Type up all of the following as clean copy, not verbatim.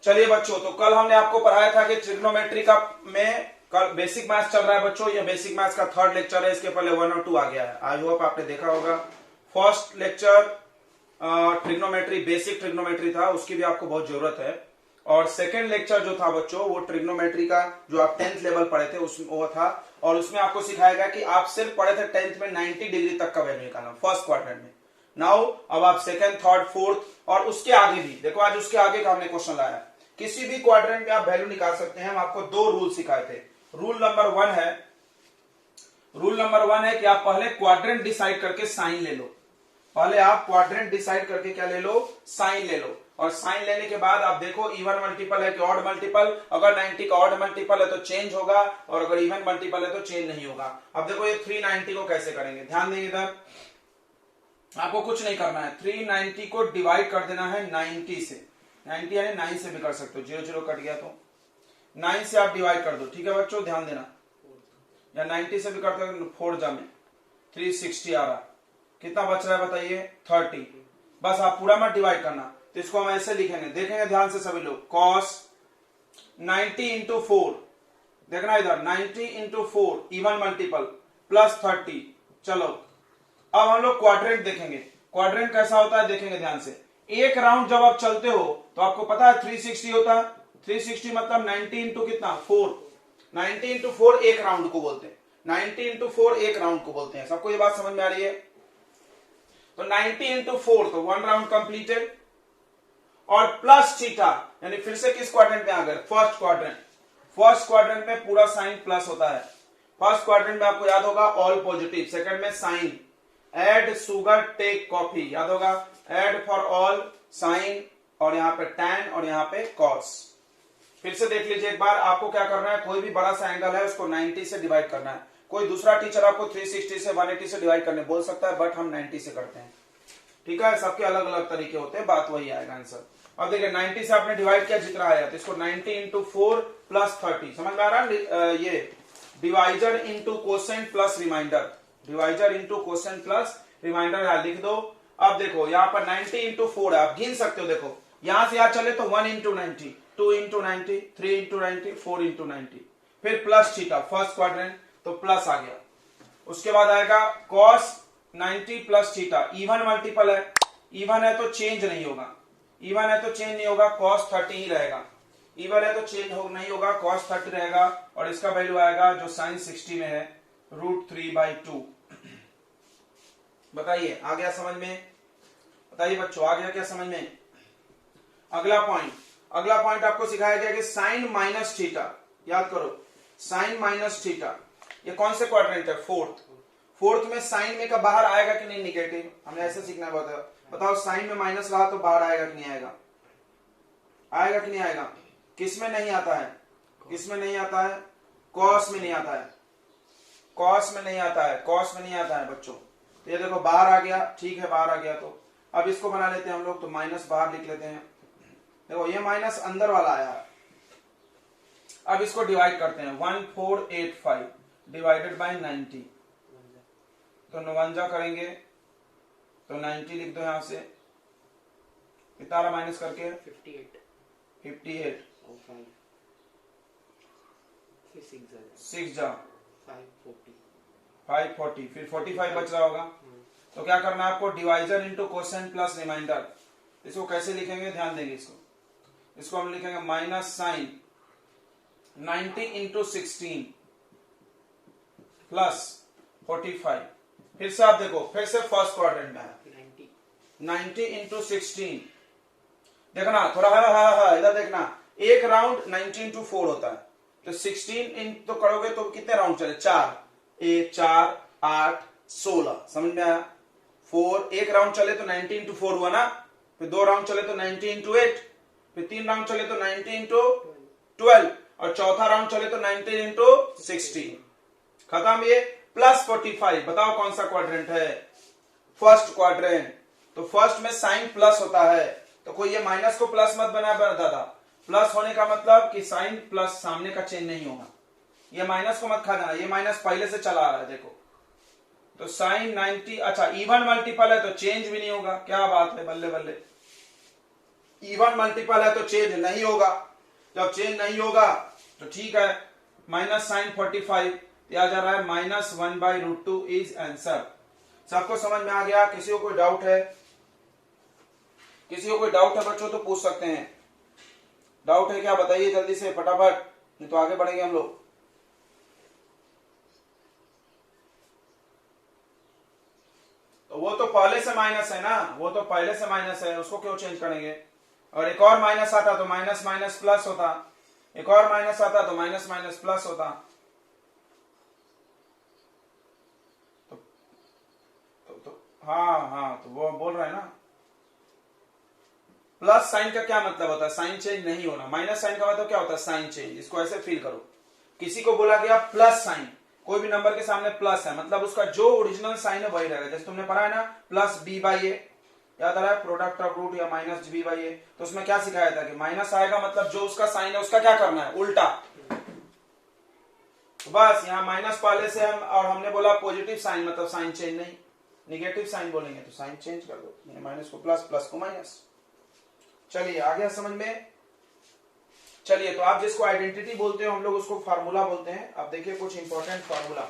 चलिए बच्चों, तो कल हमने आपको पढ़ाया था कि ट्रिग्नोमेट्री का में कल बेसिक मैथ्स चल रहा है बच्चों। ये बेसिक मैथ्स का थर्ड लेक्चर है, इसके पहले 1 और 2 आ गया है। आई होप आपने देखा होगा। First lecture trigonometry, basic trigonometry था, उसकी भी आपको बहुत जरूरत है। और सेकेंड लेक्चर जो था बच्चों, वो ट्रिग्नोमेट्री का जो आप 10th लेवल पढ़े थे उसमें वो था, और उसमें आपको सिखाया गया कि आप सिर्फ पढ़े थे 10th में 90 डिग्री तक का वैल्यू निकालना फर्स्ट क्वाड्रेंट में। नाउ अब आप सेकेंड, थर्ड, फोर्थ और उसके आगे भी देखो। आज उसके आगे का हमने क्वेश्चन लाया। किसी भी क्वाड्रेंट में आप वैल्यू निकाल सकते हैं। हम आपको 2 रूल सिखाए थे। रूल नंबर 1 है कि आप पहले क्वाड्रेंट डिसाइड करके साइन ले लो। पहले आप क्वाड्रेंट डिसाइड करके क्या ले लो, साइन ले लो। और साइन लेने के बाद आप देखो इवन मल्टीपल है कि ऑड मल्टीपल। अगर 90 का ऑड मल्टीपल है तो चेंज होगा, और अगर इवन मल्टीपल है तो चेंज नहीं होगा। अब देखो ये 390 को कैसे करेंगे, ध्यान देंगे इधर। आपको कुछ नहीं करना है, 390 को डिवाइड कर देना है 90 से। 90 यानी 9 से भी कर सकते हो, 0 0 कट गया तो 9 से आप डिवाइड कर दो। ठीक है बच्चों, ध्यान देना। या 90 से भी करते हो 4 जा में 360 आ रहा। कितना बच रहा है बताइए, 30। बस आप पूरा मत डिवाइड करना। तो इसको हम ऐसे लिखेंगे, देखेंगे ध्यान से सभी लोग। cos 90 इंटू 4, देखना इधर 90 इंटू 4 इवन मल्टीपल प्लस 30। चलो अब हम लोग क्वाड्रेंट देखेंगे। क्वाड्रेंट कैसा होता है देखेंगे ध्यान से। एक राउंड जब आप चलते हो तो आपको पता है 360 होता है। 360 मतलब 90 इंटू कितना, 4। 90 इंटू 4 एक राउंड को बोलते हैं। 90 इंटू 4 एक राउंड को बोलते हैं। सबको ये बात समझ में आ रही है? तो 90 इंटू 4 तो 1 राउंड कंप्लीटेड। और प्लस थीटा, यानी फिर से किस क्वाड्रेंट में आ गए, फर्स्ट क्वाड्रेंट। फर्स्ट क्वाड्रेंट में पूरा साइन प्लस होता है। फर्स्ट क्वाड्रेंट में आपको याद होगा ऑल पॉजिटिव। सेकंड में sine, add sugar take coffee, याद होगा। एड फॉर ऑल, साइन, और यहां पे टैन, और यहां पे कॉस। फिर से देख लीजिए एक बार। आपको क्या करना है, कोई भी बड़ा सा एंगल है उसको 90 से डिवाइड करना है। कोई दूसरा टीचर आपको 360 से 180 से डिवाइड करने बोल सकता है, बट हम 90 से करते हैं। ठीक है, सबके अलग अलग तरीके होते हैं, बात वही आएगा आंसर। अब देखिए 90 से आपने डिवाइड किया, जितना आया तो इसको 90 इंटू 4 प्लस 30, समझ में आ रहा है? ये divisor into quotient plus remainder, divisor into quotient plus remainder यहां लिख दो। अब देखो यहाँ पर 90 इंटू 4 है, आप गिन सकते हो। देखो यहां से यहां चले तो 1 इंटू 90, 2 इंटू 90, 3 इंटू 90, 4 इंटू 90, फिर प्लस थीटा, फर्स्ट क्वाड्रेंट तो प्लस आ गया। उसके बाद आएगा cos 90 plus theta, even multiple है। इवन है तो चेंज नहीं होगा, इवन है तो चेंज नहीं होगा, cos 30 ही रहेगा। इवन है तो चेंज नहीं होगा, cos 30 रहेगा। और इसका वैल्यू आएगा जो sin 60 में है, √3/2। बताइए आ गया समझ में? बताइए बच्चों, आ गया क्या समझ में? अगला पॉइंट आपको सिखाया गया कि साइन माइनस थीटा, याद करो साइन माइनस थीटा। ये कौन से क्वाड्रेंट है, फोर्थ में साइन में का बाहर आएगा कि नहीं निगेटिव, हमने ऐसे सीखना है। बताओ साइन में माइनस रहा तो बाहर आएगा कि नहीं आएगा, आएगा कि नहीं आएगा? किस में नहीं आता है, किस में नहीं आता है? कॉस में नहीं आता है, कॉस में नहीं आता है, कॉस में नहीं आता है बच्चों। तो ये देखो बाहर आ गया, ठीक है बाहर आ गया। तो अब इसको बना लेते हैं हम लोग, तो माइनस बाहर लिख लेते हैं। देखो ये माइनस अंदर वाला आया है। अब इसको डिवाइड करते हैं, 1485 डिवाइडेड बाय 90, तो 59 करेंगे तो 90 लिख दो यहां से। कितना माइनस करके 58 6 जा 540, फिर 45 बच रहा होगा। तो क्या करना है आपको, divisor into quotient plus remainder. इसको कैसे लिखेंगे, ध्यान देंगे। इसको हम लिखेंगे माइनस साइन 90 इंटू 16 प्लस 45। फिर से आप देखो, फिर से फर्स्ट क्वाड्रेंट में है 90 इंटू 16। देखना थोड़ा इधर देखना, एक राउंड 90 इंटू 4 होता है, तो 16 इन तो करोगे तो कितने राउंड चले, 4, 4, 8, 16, समझ में आया? 4 एक राउंड चले तो 90 इंटू 4 हुआ ना, फिर 2 राउंड चले तो 90 इंटू 8, फिर 3 राउंड चले तो 90 इंटू 12, और चौथा राउंड चले तो 90 इंटू 16। खत्म ये। प्लस 45, बताओ कौन सा क्वाड्रेंट है, फर्स्ट क्वाड्रेंट। तो फर्स्ट में साइन प्लस होता है, तो कोई ये माइनस को प्लस मत बना दादा। प्लस होने का मतलब कि साइन प्लस सामने का चेंज नहीं होगा। ये माइनस को मत खा जाना, ये माइनस पहले से चला आ रहा है देखो। तो साइन 90, अच्छा इवन मल्टीपल है तो चेंज भी नहीं होगा। क्या बात है, बल्ले बल्ले। इवन मल्टीपल है तो चेंज नहीं होगा, जब चेंज नहीं होगा तो ठीक है। माइनस साइन 45 आ जा रहा है -1/√2 इज आंसर। सबको समझ में आ गया? किसी को कोई डाउट है? किसी को कोई डाउट है बच्चों तो पूछ सकते हैं। डाउट है क्या बताइए जल्दी से फटाफट, नहीं तो आगे बढ़ेंगे हम लोग। तो वो तो पहले से माइनस है ना, वो तो पहले से माइनस है, उसको क्यों चेंज करेंगे। और एक और माइनस आता तो माइनस माइनस प्लस होता, एक और माइनस आता तो माइनस माइनस प्लस होता। तो हाँ तो वो बोल रहे हैं ना, प्लस साइन का क्या मतलब होता है, साइन चेंज नहीं होना। माइनस साइन का मतलब क्या होता है, साइन चेंज। इसको ऐसे फील करो, किसी को बोला गया प्लस साइन, कोई भी नंबर के सामने प्लस है मतलब उसका जो ओरिजिनल साइन है वही रहेगा। जैसे तुमने पढ़ा है ना प्लस b/a, याद आ रहा है, प्रोडक्ट ऑफ रूट या माइनस b/a। तो उसमें क्या सिखाया था कि माइनस आएगा मतलब जो उसका साइन है उसका क्या करना है, उल्टा। तो बस यहाँ माइनस पहले से हम, और हमने बोला पॉजिटिव साइन मतलब साइन चेंज नहीं, निगेटिव साइन बोलेंगे तो साइन चेंज कर दो, माइनस को प्लस, प्लस को माइनस। चलिए आ गया समझ में। चलिए तो आप जिसको आइडेंटिटी बोलते हो हम लोग उसको फार्मूला बोलते हैं। अब देखिए कुछ इंपॉर्टेंट फार्मूला।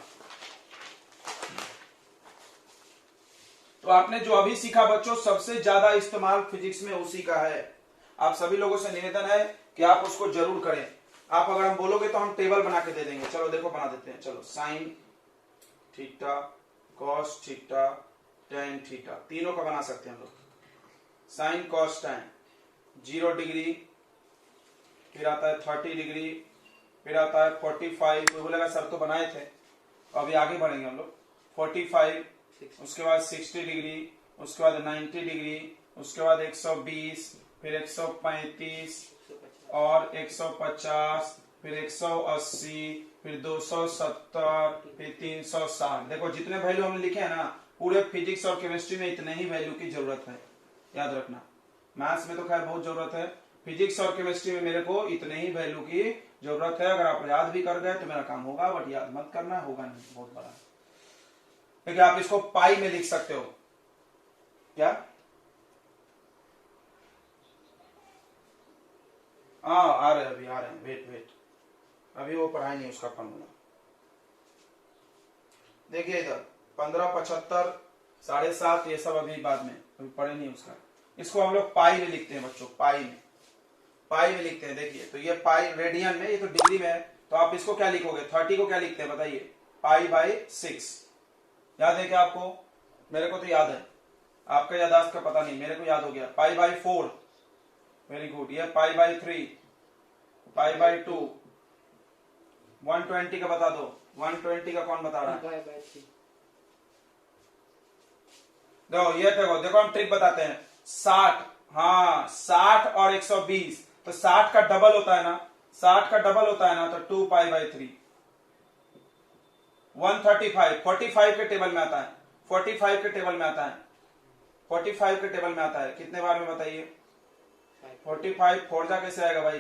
तो आपने जो अभी सीखा बच्चों सबसे ज्यादा इस्तेमाल फिजिक्स में उसी का है। आप सभी लोगों से निवेदन है कि आप उसको जरूर करें। आप अगर हम बोलोगे तो हम टेबल बना के दे देंगे। चलो देखो बना देते हैं। चलो sign theta, cos theta, tan theta, तीनों का बना सकते हैं हम लोग। साइन कॉस टेन 0 डिग्री, फिर आता है 30 डिग्री, फिर आता है 45। कोई बोलेगा सर तो बनाए थे, तो अभी आगे बढ़ेंगे हम लोग। 45, उसके बाद 60 डिग्री, उसके बाद 90 डिग्री, उसके बाद 120, फिर 135 और 150, फिर 180, फिर 270, फिर 360। देखो जितने वैल्यू हमने लिखे हैं ना, पूरे फिजिक्स और केमिस्ट्री में इतने ही वैल्यू की जरूरत है, याद रखना। मैथ्स में तो खैर बहुत जरूरत है, फिजिक्स और केमिस्ट्री में मेरे को इतने ही वैल्यू की जरूरत है। अगर आप याद भी कर गए तो मेरा काम होगा, बट याद मत करना, होगा नहीं बहुत बड़ा। क्योंकि आप इसको पाई में लिख सकते हो। क्या आ रहे अभी आ रहे हैं, वेट अभी वो पढ़ाई नहीं उसका फॉर्मूला। देखिए इधर 15, 75, 7.5 ये सब अभी बाद में, अभी पढ़े नहीं उसका। इसको हम लोग पाई में लिखते हैं बच्चों, पाई में लिखते हैं। देखिए तो ये पाई रेडियन में, ये तो डिग्री में है, तो आप इसको क्या लिखोगे, 30 को क्या लिखते हैं बताइए, पाई/6। याद है क्या आपको? मेरे को तो याद है, आपका यादाश्त का पता नहीं, मेरे को याद हो गया। पाई/4, वेरी गुड। ये पाई/3, पाई/2, 120 का बता दो, 120 का कौन बता रहा है? देखो ये देखो हम ट्रिक बताते हैं। 60, हाँ 60 और 120, तो 60 का डबल होता है ना, 60 का डबल होता है ना, तो 2π/3। 135, 45 के टेबल में आता है, 45 के टेबल में आता है, 45 के टेबल में आता है। कितने बार में बताइए? 45 फोर्जा कैसे आएगा भाई?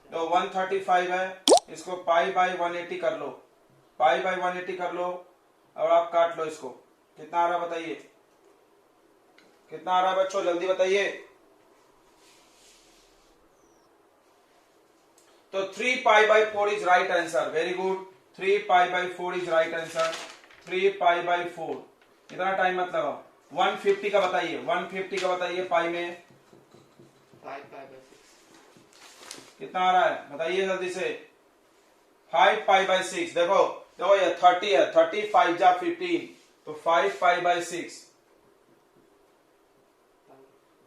तो 135 है, इसको π/180 कर लो, π/180 कर लो, और आप काट लो इसको। कितना आ रहा बताइए, कितना आ रहा है बच्चों, जल्दी बताइए। तो 3π/4 is right answer, very good. 3π/4 is right answer, 3π/4। इतना टाइम मत लगाओ। 150 का बताइए, 150 का बताइए पाई में। 5π/6 कितना आ रहा है बताइए जल्दी से। 5π/6। देखो देखो ये 30 है, 30 5 जा 15, तो 5π/6।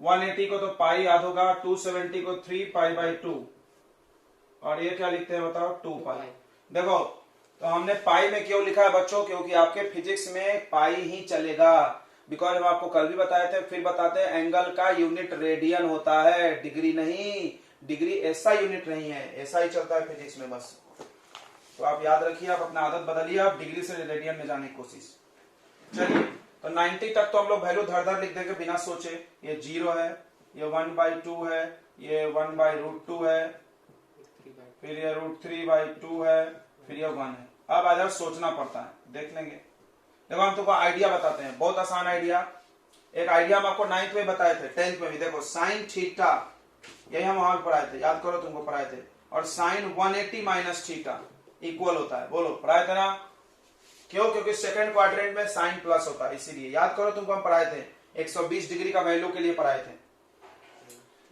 180 को तो पाई याद होगा, 270 को 3π/2, और ये क्या लिखते हैं बताओ, 2π। देखो तो हमने पाई में क्यों लिखा है बच्चों, क्योंकि आपके फिजिक्स में पाई ही चलेगा। बिकॉज हम आपको कल भी बताए थे, फिर बताते हैं, एंगल का यूनिट रेडियन होता है, डिग्री नहीं। डिग्री ऐसा यूनिट नहीं है, ऐसा ही चलता है फिजिक्स में बस। तो आप याद रखिए, आप अपना आदत बदलिए, आप डिग्री से रेडियन में जाने की कोशिश। चलिए तो 90 तक तो हम लोग वैल्यू धड़ धड़ लिख देंगे बिना सोचे। ये 0 है, ये 1/2 है, ये 1/√2 है, फिर ये √3/2 है, फिर ये 1 है। अब इधर सोचना पड़ता है, देख लेंगे। देखो हम तुमको आइडिया बताते हैं, बहुत आसान आइडिया। एक आइडिया हम आपको 9th में बताए थे, 10th में भी। देखो साइन थीटा यही हम वहां पढ़ाए थे, याद करो तुमको पढ़ाए थे। और साइन 180 माइनस थीटा इक्वल होता है, बोलो पढ़ाए थे ना? क्यों? क्योंकि सेकंड क्वाड्रेंट में साइन प्लस होता है, इसीलिए याद करो तुमको हम पढ़ाए थे 120 डिग्री का वैल्यू के लिए पढ़ाए थे।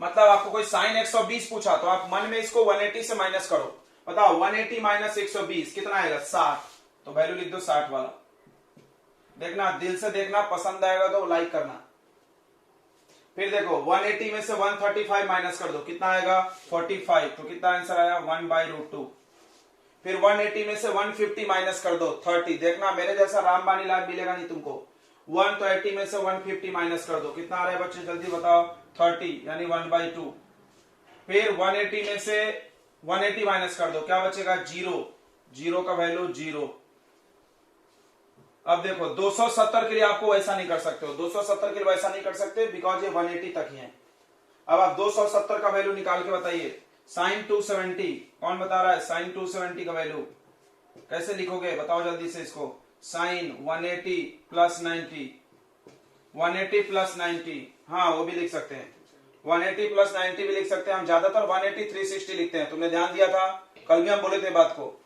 मतलब आपको कोई साइन 120 पूछा तो आप मन में इसको 180 से माइनस करो, बताओ 180 माइनस 120 कितना आएगा? 60। तो वैल्यू लिख दो 60 वाला। देखना, दिल से देखना, पसंद आएगा तो लाइक करना। फिर देखो 180 में से 135 माइनस कर दो, कितना आएगा? 45। तो कितना आंसर आया? 1/√2। फिर 180 में से 150 माइनस कर दो, 30। देखना मेरे जैसा रामबानी लाल मिलेगा नहीं तुमको। 180 में से 150 माइनस कर दो, कितना आ रहा है बच्चे जल्दी बताओ? 30 यानी 1/2। फिर 180 में से 180 माइनस कर दो, क्या बचेगा? 0। 0 का वैल्यू 0। अब देखो 270 के लिए आपको वैसा नहीं कर सकते हो, 270 के लिए वैसा नहीं कर सकते बिकॉज ये 180 तक ही है। अब आप 270 का वैल्यू निकाल के बताइए। साइन 270 कौन बता रहा है? साइन 270 का वैल्यू कैसे लिखोगे बताओ जल्दी से इसको? साइन 180 प्लस 90, 180 प्लस 90, हाँ वो भी लिख सकते हैं, 180 प्लस 90 भी लिख सकते हैं। हम ज्यादातर 180 360 लिखते हैं, तुमने ध्यान दिया था, कल भी हम बोले थे बात को।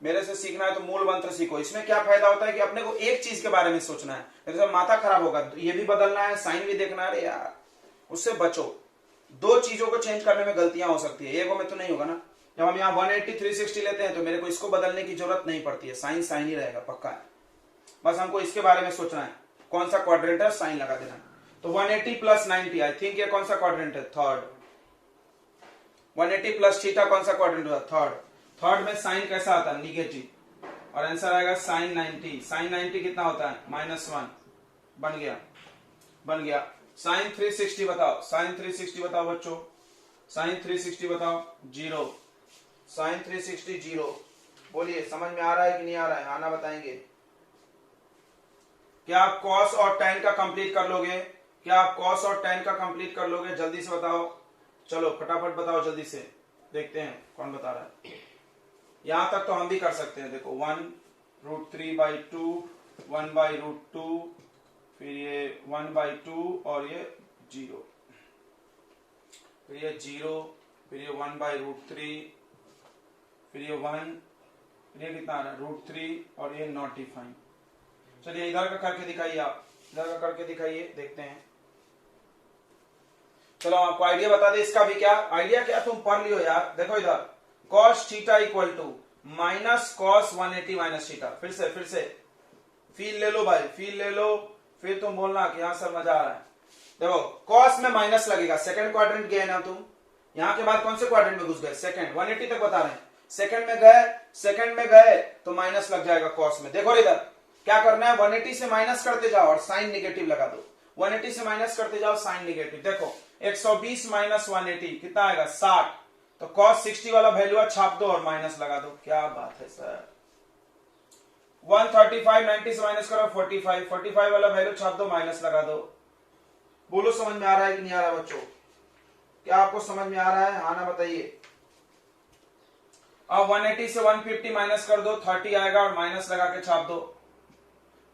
मेरे से सीखना है तो मूल मंत्र सीखो। इसमें क्या फायदा होता है कि अपने को एक चीज के बारे में सोचना है, जैसे माथा खराब होगा तो ये भी बदलना है, साइन भी देखना है। यार उससे बचो, 2 चीजों को चेंज करने में गलतियां हो सकती है, एक में तो नहीं होगा ना। जब हम यहाँ 180 360 लेते हैं तो मेरे को इसको बदलने की जरूरत नहीं पड़ती है, साइन साइन ही रहेगा पक्का है। बस हमको इसके बारे में सोचना है, कौन सा क्वाड्रेंट है, साइन लगा देना। तो 180 प्लस 90, आई थिंक ये कौन सा क्वाड्रेंट है? थर्ड। 180 प्लस थीटा कौन सा क्वाड्रेंट हुआ? थर्ड। थर्ड में साइन कैसा आता है? निगेटिव, और आंसर आएगा साइन 90। साइन 90 कितना होता है? -1। बन गया, बन गया। साइन 360 बताओ, साइन 360 बताओ बच्चों, साइन 360 बताओ? 0। साइन 360 0। बोलिए समझ में आ रहा है कि नहीं आ रहा है? आना बताएंगे। क्या आप कॉस और टैन का कंप्लीट कर लोगे? क्या आप कॉस और टैन का कंप्लीट कर लोगे? जल्दी से बताओ, चलो फटाफट बताओ जल्दी से, देखते हैं कौन बता रहा है। यहां तक तो हम भी कर सकते हैं, देखो 1√3/2, 1/√2, फिर ये 1/2 और ये 0, फिर ये 0, फिर ये 1/√3, फिर ये 1, फिर ये कितना आ रहा है? √3 और ये नॉट डिफाइन। चलिए इधर का करके दिखाइए, आप इधर का करके दिखाइए, देखते हैं। चलो आपको आइडिया बता दे इसका भी। क्या आइडिया? क्या तुम पढ़ लियो यार। देखो इधर cos theta equal to minus cos 180 minus theta. फिर से फील ले लो भाई, फील ले लो, फिर तुम बोलना कि हाँ सर मजा आ रहा है। देखो cos में माइनस लगेगा, सेकंड क्वाड्रेंट गए ना तुम, यहां के बाद कौन से क्वाड्रेंट में घुस गए? सेकंड। 180 तक बता रहे हैं, सेकंड में गए तो माइनस लग जाएगा cos में। देखो इधर क्या करना है, 180 से माइनस करते जाओ और साइन निगेटिव लगा दो। 180 से माइनस करते जाओ, साइन निगेटिव। देखो 120 माइनस 180 कितना आएगा? 60। तो cos 60 वाला वैल्यू छाप दो और माइनस लगा दो। क्या बात है सर। 135 90 से माइनस करो 45 वाला वैल्यू छाप दो, माइनस लगा दो। बोलो समझ में आ रहा है कि नहीं आ रहा बच्चों? क्या आपको समझ में आ रहा है? आना बताइए। अब 180 से 150 माइनस कर दो, 30 आएगा और माइनस लगा के छाप दो।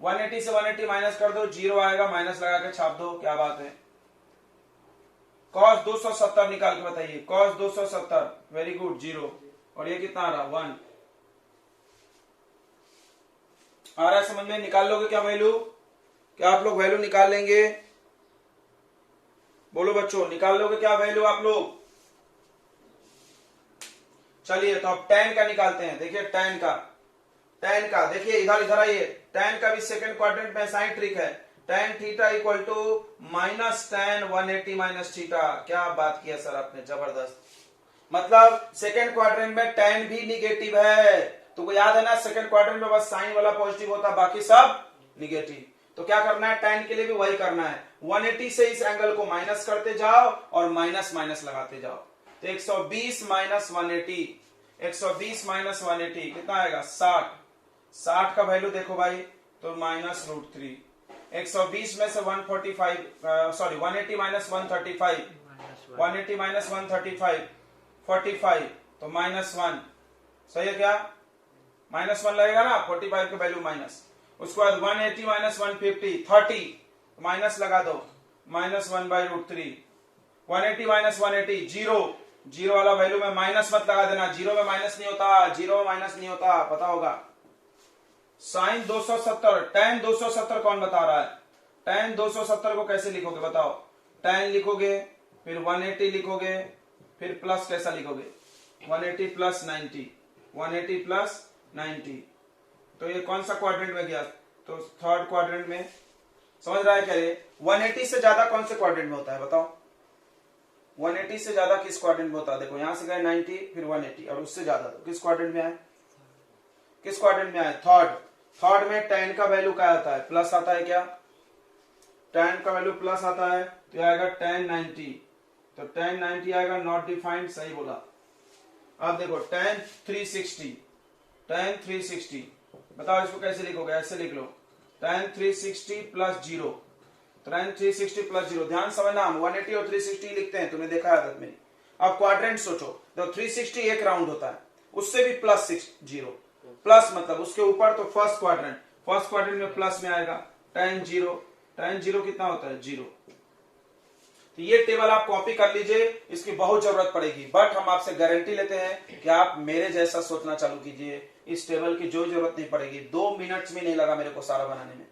180 से 180 माइनस कर दो, 0 आएगा, माइनस लगा के छाप दो। क्या बात है। cos 270 निकाल के बताइए, cos 270, वेरी गुड, 0। और ये कितना आ रहा? 1 आ रहा है समझ में? निकाल लोगे क्या वैल्यू? क्या आप लोग वैल्यू निकाल लेंगे? बोलो बच्चों, निकाल लोगे क्या वैल्यू आप लोग? चलिए तो अब tan का निकालते हैं। देखिए tan का देखिए, इधर आइए। tan का भी सेकंड क्वाड्रेंट में ऐसा ही ट्रिक है। tan theta equal to minus tan 180 minus theta. क्या बात किया सर आपने, जबरदस्त। मतलब सेकंड क्वाड्रेंट में tan भी निगेटिव है। तुमको याद है ना, सेकंड क्वाड्रेंट में बस साइन वाला पॉजिटिव होता, बाकी सब निगेटिव। तो क्या करना है, tan के लिए भी वही करना है। 180 से इस एंगल को माइनस करते जाओ और माइनस माइनस लगाते जाओ। तो 120 माइनस 180, 120 माइनस 180 कितना आएगा? 60। 60 का वैल्यू देखो भाई, तो -√3। 120 में से 180 माइनस 135, 180 माइनस 135, 45, तो -1। सही है क्या? -1 लगेगा ना, 45 का वैल्यू माइनस। उसके बाद 180 माइनस 150, 30, माइनस लगा दो, -1/√3। 180 माइनस 180 जीरो, जीरो वाला वैल्यू में माइनस मत लगा देना, जीरो में माइनस नहीं होता, जीरो में माइनस नहीं होता, पता होगा। साइन 270, tan 270 कौन बता रहा है? tan 270 को कैसे लिखोगे बताओ? tan लिखोगे, फिर 180 लिखोगे, फिर प्लस कैसा लिखोगे? 180 प्लस 90, 180 प्लस 90। तो ये कौन सा क्वाड्रेंट में गया? तो थर्ड क्वाड्रेंट में। समझ रहा है क्या ये? 180 से ज्यादा कौन से क्वाड्रेंट में होता है बताओ? 180 से ज्यादा किस क्वाड्रेंट में होता है? देखो यहां से गए 90, फिर 180, और उससे ज्यादा तो किस क्वाड्रेंट में आए? किस क्वाड्रेंट में आए? थर्ड। थर्ड में tan का वैल्यू क्या आता है? प्लस आता है क्या? tan का वैल्यू प्लस आता है, तो आएगा tan 90। तो tan 90 आएगा, नॉट डिफाइंड, सही बोला। अब देखो tan 360, tan 360 बताओ इसको कैसे लिखोगे? ऐसे लिख लो, tan 360 plus zero, tan 360 plus zero. ध्यान समझना, हम 180 और 360 लिखते हैं, तुमने देखा है आदत मेरी। अब क्वाड्रेंट सोचो, तो 360 एक राउंड होता है, उससे भी प्लस 6 जीरो, प्लस मतलब उसके ऊपर, तो फर्स्ट क्वाड्रेंट, फर्स्ट क्वाड्रेंट में प्लस में आएगा tan जीरो। tan जीरो कितना होता है? जीरो। तो ये टेबल आप कॉपी कर लीजिए, इसकी बहुत जरूरत पड़ेगी, बट हम आपसे गारंटी लेते हैं कि आप मेरे जैसा सोचना चालू कीजिए, इस टेबल की जो जरूरत नहीं पड़ेगी। 2 मिनट्स भी नहीं लगा मेरे को सारा बनाने में।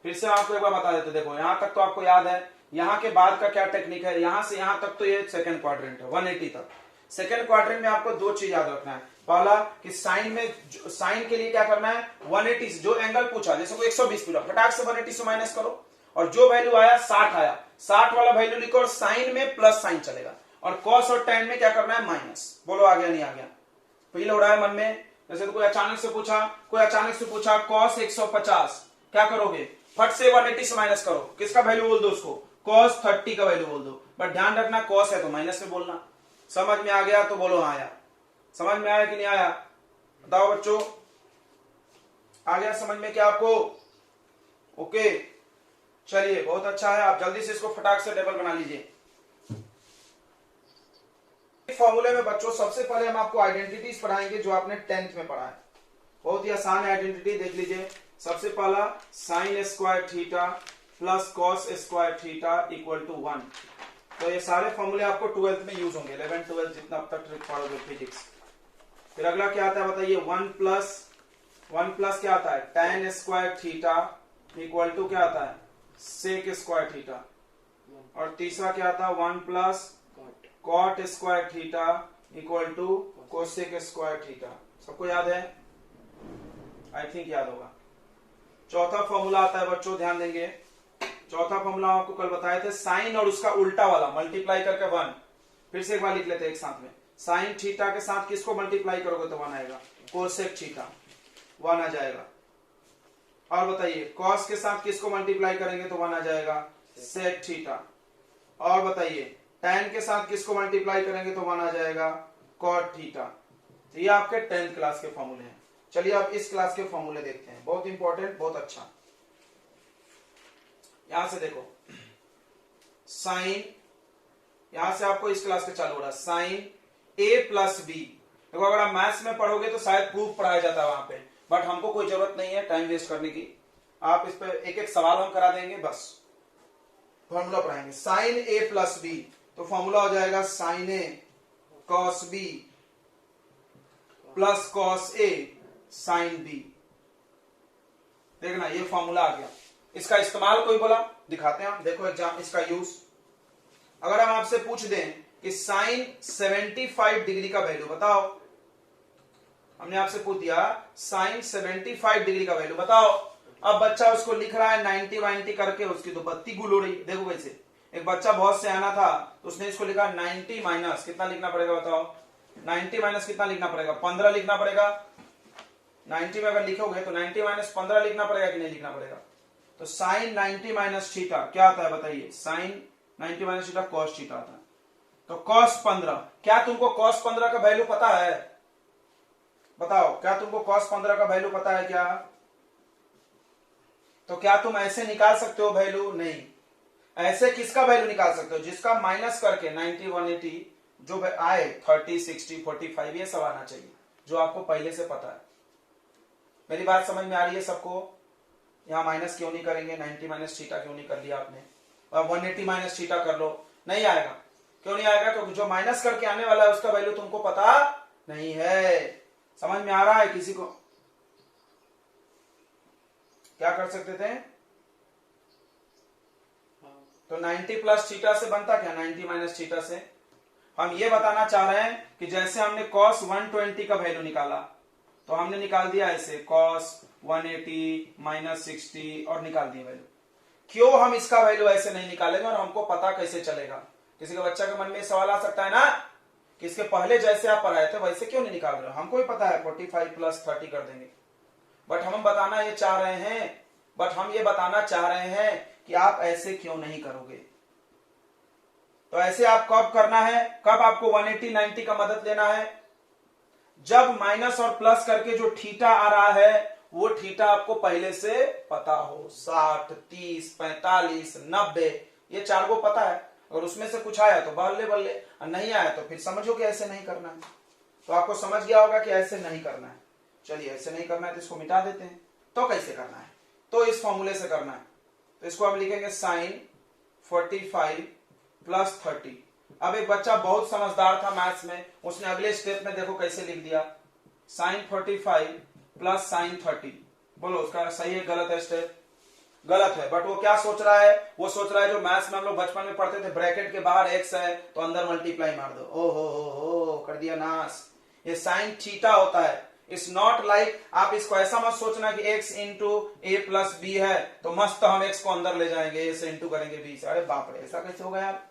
फिर से आपको एक बार बता देते, देखो यहां तक तो आपको याद है, यहां के बाद का क्या टेक्निक है, यहां से यहां तक तो ये सेकंड क्वाड्रेंट है 180 तक। सेकंड क्वाड्रेंट में आपको दो चीज याद रखना है। पहला कि साइन में, साइन के लिए क्या करना है, 180 से जो एंगल पूछा, जैसे को 120 पूछा, फटाक से 180 से माइनस करो, और जो वैल्यू आया 60 आया, 60 वाला वैल्यू लिखो, और साइन में प्लस साइन चलेगा, और कॉस और tan में क्या करना है? माइनस। बोलो आ गया नहीं आ गया? फील हो रहा है मन में? जैसे तो कोई अचानक से पूछा कॉस 150, क्या करोगे? फट से 180 से माइनस करो, किसका वैल्यू बोल दो उसको? कॉस 30 का वैल्यू बोल दो, बट ध्यान रखना कॉस है तो माइनस में बोलना। समझ में आ गया तो बोलो हाँ आया। समझ में आया कि नहीं आया? बताओ बच्चों, आ गया समझ में क्या आपको? ओके, चलिए बहुत अच्छा है। आप जल्दी से इसको फटाक से टेबल बना लीजिए। फॉर्मूले में बच्चों सबसे पहले हम आपको आइडेंटिटीज पढ़ाएंगे जो आपने 10th में पढ़ा है। बहुत ही आसान है आइडेंटिटी, देख लीजिए। सबसे पहला sine square theta plus cos square theta equal to 1। तो ये सारे फॉर्मूले आपको 12th में यूज होंगे, 11 12 जितना अब तक पढ़ोगे फिजिक्स। फिर अगला क्या आता है बताइए? 1 प्लस क्या आता है? tan square theta equal to क्या आता है? Sec square theta. और तीसरा क्या आता है? 1 plus cot square theta equal to cosec square theta. सबको याद है? आई थिंक याद होगा। चौथा फॉर्मूला आता है बच्चों, ध्यान देंगे। चौथा फॉर्मूला आपको कल बताए थे, साइन और उसका उल्टा वाला मल्टीप्लाई करके 1। फिर से एक बार लिख लेते हैं एक साथ में। साइन थीटा के साथ किसको मल्टीप्लाई करोगे तो 1 आएगा? कोसेक थीटा, 1 आ जाएगा। और बताइए कॉस के साथ किसको मल्टीप्लाई करेंगे तो 1 आ जाएगा? Sec theta. और बताइए tan के साथ किसको मल्टीप्लाई करेंगे तो 1 आ जाएगा? Cot theta. तो ये आपके 10th क्लास के फॉर्मूले हैं। चलिए अब इस क्लास के फॉर्मूले देखते हैं, बहुत इंपॉर्टेंट, बहुत अच्छा। यहां से देखो, साइन, यहां से आपको इस क्लास का चालू हो रहा है, साइन a प्लस बी। देखो अगर आप मैथ्स में पढ़ोगे तो शायद प्रूफ पढ़ाया जाता है वहां पे, बट हमको कोई जरूरत नहीं है टाइम वेस्ट करने की। आप इस पर एक एक सवाल हम करा देंगे, बस फॉर्मूला पढ़ाएंगे। साइन a प्लस बी, तो फॉर्मूला हो जाएगा sign A cos B plus cos a sine B. देखना ये फॉर्मूला आ गया। इसका इस्तेमाल कोई बोला, दिखाते हैं हम, देखो एग्जाम इसका यूज। अगर हम आपसे पूछ दें कि साइन 75 डिग्री का वैल्यू बताओ, हमने आपसे पूछ दिया साइन 75 डिग्री का वैल्यू बताओ। अब बच्चा उसको लिख रहा है 90 करके, उसकी तो बत्ती गुल हो रही। देखो कैसे, एक बच्चा बहुत सियाना था तो उसने इसको लिखा 90 माइनस कितना लिखना पड़ेगा बताओ? 90 माइनस कितना लिखना पड़ेगा? 15 लिखना पड़ेगा। 90 में अगर लिखोगे तो 90 माइनस 15 लिखना पड़ेगा कि नहीं लिखना पड़ेगा? तो साइन 90 माइनस थीटा क्या आता है बताइए? Sine 90 minus theta cos theta आता है। तो कॉस 15, क्या तुमको कॉस 15 का वैल्यू पता है? बताओ, क्या तुमको कॉस 15 का वैल्यू पता है क्या? तो क्या तुम ऐसे निकाल सकते हो वैल्यू? नहीं। ऐसे किसका वैल्यू निकाल सकते हो? जिसका माइनस करके 90 180 जो आए 30 60 45 ये सब आना चाहिए, जो आपको पहले से पता है। मेरी बात समझ में आ रही है सबको? यहां माइनस क्यों नहीं करेंगे? 90 माइनस थीटा क्यों नहीं कर लिया आपने? अब 180 माइनस थीटा कर लो, नहीं आएगा। क्यों नहीं आएगा? क्योंकि जो माइनस करके आने वाला है उसका वैल्यू तुमको पता नहीं है। समझ में आ रहा है किसी को? क्या कर सकते थे? तो 90 प्लस थीटा से बनता क्या? 90 माइनस थीटा से। हम ये बताना चाह रहे हैं कि जैसे हमने cos 120 का वैल्यू निकाला तो हमने निकाल दिया ऐसे cos 180 माइनस 60 और निकाल दिया वैल्यू। क्यों हम इसका वैल्यू ऐसे नहीं निकालेंगे और हमको पता कैसे चलेगा? किसी के बच्चा के मन में सवाल आ सकता है ना कि इसके पहले जैसे आप पढ़ाए थे वैसे क्यों नहीं निकाल रहे हो? हमको भी पता है 45 प्लस 30 कर देंगे, बट हम बताना ये चाह रहे हैं कि आप ऐसे क्यों नहीं करोगे। तो ऐसे आप कब करना है? कब आपको 180 90 का मदद लेना है? जब माइनस और प्लस करके जो थीटा आ रहा है वो थीटा आपको पहले से पता हो। 60 30 45 90 ये चार को पता है। अगर उसमें से कुछ आया तो बल्ले बल्ले, और नहीं आया तो फिर समझो कि ऐसे नहीं करना है। तो आपको समझ गया होगा कि ऐसे नहीं करना है। चलिए, ऐसे नहीं करना है तो इसको मिटा देते हैं। तो कैसे करना है? तो इस फॉर्मूले से करना है। तो इसको हम लिखेंगे साइन 45 प्लस 30। अब एक बच्चा बहुत समझदार था मैथ्स में, उसने अगले स्टेप में देखो कैसे लिख दिया, साइन 45 प्लस साइन 30। बोलो उसका सही है गलत है? स्टेप गलत है, बट वो क्या सोच रहा है? वो सोच रहा है जो मैथ्स में हम लोग बचपन में पढ़ते थे, ब्रैकेट के बाहर एक्स है तो अंदर मल्टीप्लाई मार दो। ओ हो कर दिया नाश। ये साइन थीटा होता है। इट्स नॉट लाइक, आप इसको ऐसा मत सोचना कि x इंटू ए प्लस बी है तो मस्त हम x को अंदर ले जाएंगे, ए से इंटू करेंगे बी से। अरे बाप रे, ऐसा कैसे होगा यार?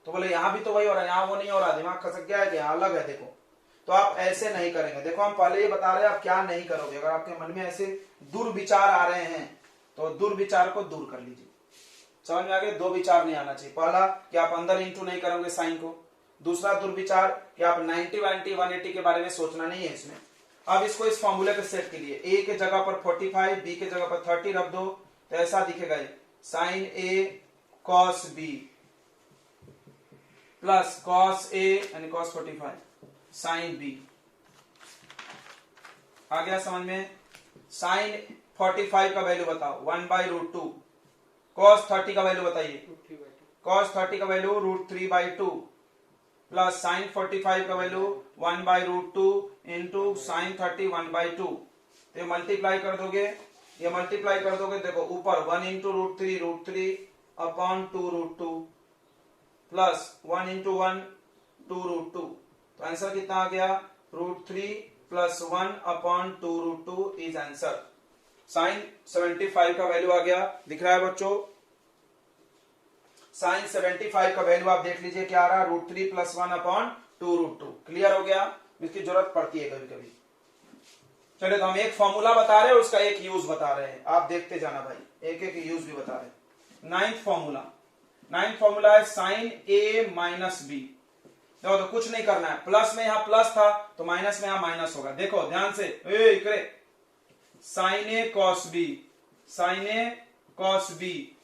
तो बोले यहां भी तो वही हो रहा है, यहां वो नहीं हो रहा, दिमाग खसक गया है कि यहां अलग है। देखो, तो आप ऐसे नहीं करेंगे। देखो, हम पहले ही बता रहे हैं आप क्या नहीं करोगे। अगर आपके मन में ऐसे दुर्विचार आ रहे हैं तो दुर्विचार को दूर कर लीजिए। समझ में आ गए? दो विचार नहीं आना चाहिए। पहला कि आप अंदर इंटू नहीं करोगे साइन को। दूसरा दुर्विचार कि आप 90 180 के बारे में सोचना नहीं है इसमें। अब इसको इस फॉर्मूले पे सेट के लिए ए के जगह पर 45, बी के जगह पर 30 रख दो तो ऐसा दिखेगा, sign A cos B plus cos A यानी कॉस 45 साइन बी। आ गया समझ में? साइन 45 का वैल्यू बताओ 1/√2। कॉस 30 का वैल्यू बताइए, कॉस 30 का वैल्यू √3/2 प्लस साइन 45 का वैल्यू 1/√2 इंटू साइन 30 1/2। ये मल्टीप्लाई कर दोगे, देखो ऊपर 1 इंटू √3 अपॉन 2√2 प्लस 1 इंटू 1 2√2। तो आंसर कितना आ गया? √3 plus 1 upon 2√2 is answer. Sine 75 का वैल्यू आ गया, दिख रहा है बच्चों? साइन 75 का वैल्यू आप देख लीजिए क्या आ रहा है, √3 प्लस 1 अपॉन 2√2। क्लियर हो गया? इसकी जरूरत पड़ती है कभी कभी। चलिए, तो हम एक फॉर्मूला बता रहे हैं, उसका एक यूज बता रहे हैं, आप देखते जाना भाई, एक एक यूज भी बता रहे हैं। नाइन्थ फॉर्मूला है साइन ए माइनस बी। देखो, तो कुछ नहीं करना है, प्लस में यहां प्लस था तो माइनस में यहां माइनस होगा। देखो ध्यान से, sign A cos B, sign A cos B,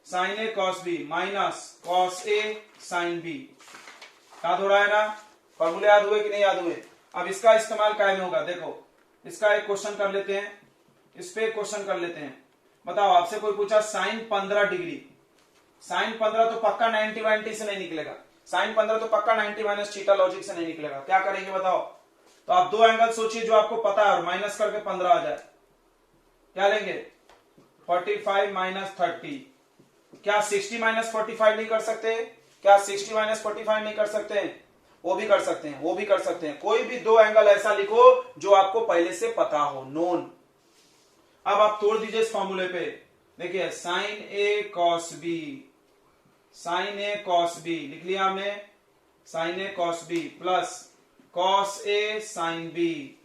sign A cos B minus cos a sine B. याद हो रहा है ना? फॉर्मूले याद हुए कि नहीं याद हुए? अब इसका इस्तेमाल काय में होगा? देखो, इसका एक क्वेश्चन कर लेते हैं, इस पे एक क्वेश्चन कर लेते हैं। बताओ, आपसे कोई पूछा साइन 15 डिग्री, साइन 15 तो पक्का 90 90 से नहीं निकलेगा, साइन 15 तो पक्का 90 माइनस थीटा लॉजिक से नहीं निकलेगा। क्या करेंगे बताओ? तो आप दो एंगल सोचिए जो आपको पता है और माइनस करके 15 आ जाए। क्या लेंगे? 45 माइनस 30। क्या 60 माइनस 45 नहीं कर सकते? क्या 60 माइनस 45 नहीं कर सकते? वो भी कर सकते हैं, वो भी कर सकते हैं। कोई भी दो एंगल ऐसा लिखो जो आपको पहले से पता हो, नोन। अब आप तोड़ दीजिए इस फॉर्मूले पे। देखिए, साइन ए कॉस बी, साइन ए कॉस बी लिख लिया हमने, sign A cos B plus cos a sine B,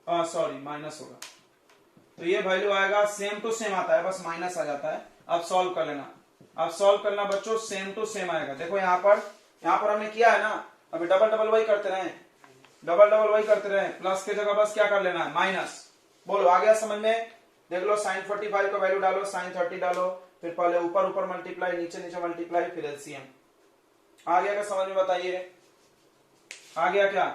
sorry minus होगा। तो ये वैल्यू आएगा, सेम टू सेम आता है, बस माइनस आ जाता है। अब सॉल्व कर लेना, अब सॉल्व करना बच्चों, सेम टू सेम आएगा। देखो यहाँ पर हमने किया है ना, अभी डबल डबल वही करते रहे, प्लस के जगह बस क्या कर लेना है, माइनस। बोलो आ गया समझ में? देख लो, साइन 45 का वैल्यू डालो, साइन 30 डालो, फिर पहले ऊपर ऊपर मल्टीप्लाई, नीचे नीचे मल्टीप्लाई, फिर एलसीएम। आ गया क्या समझ में? बताइए, आ गया क्या?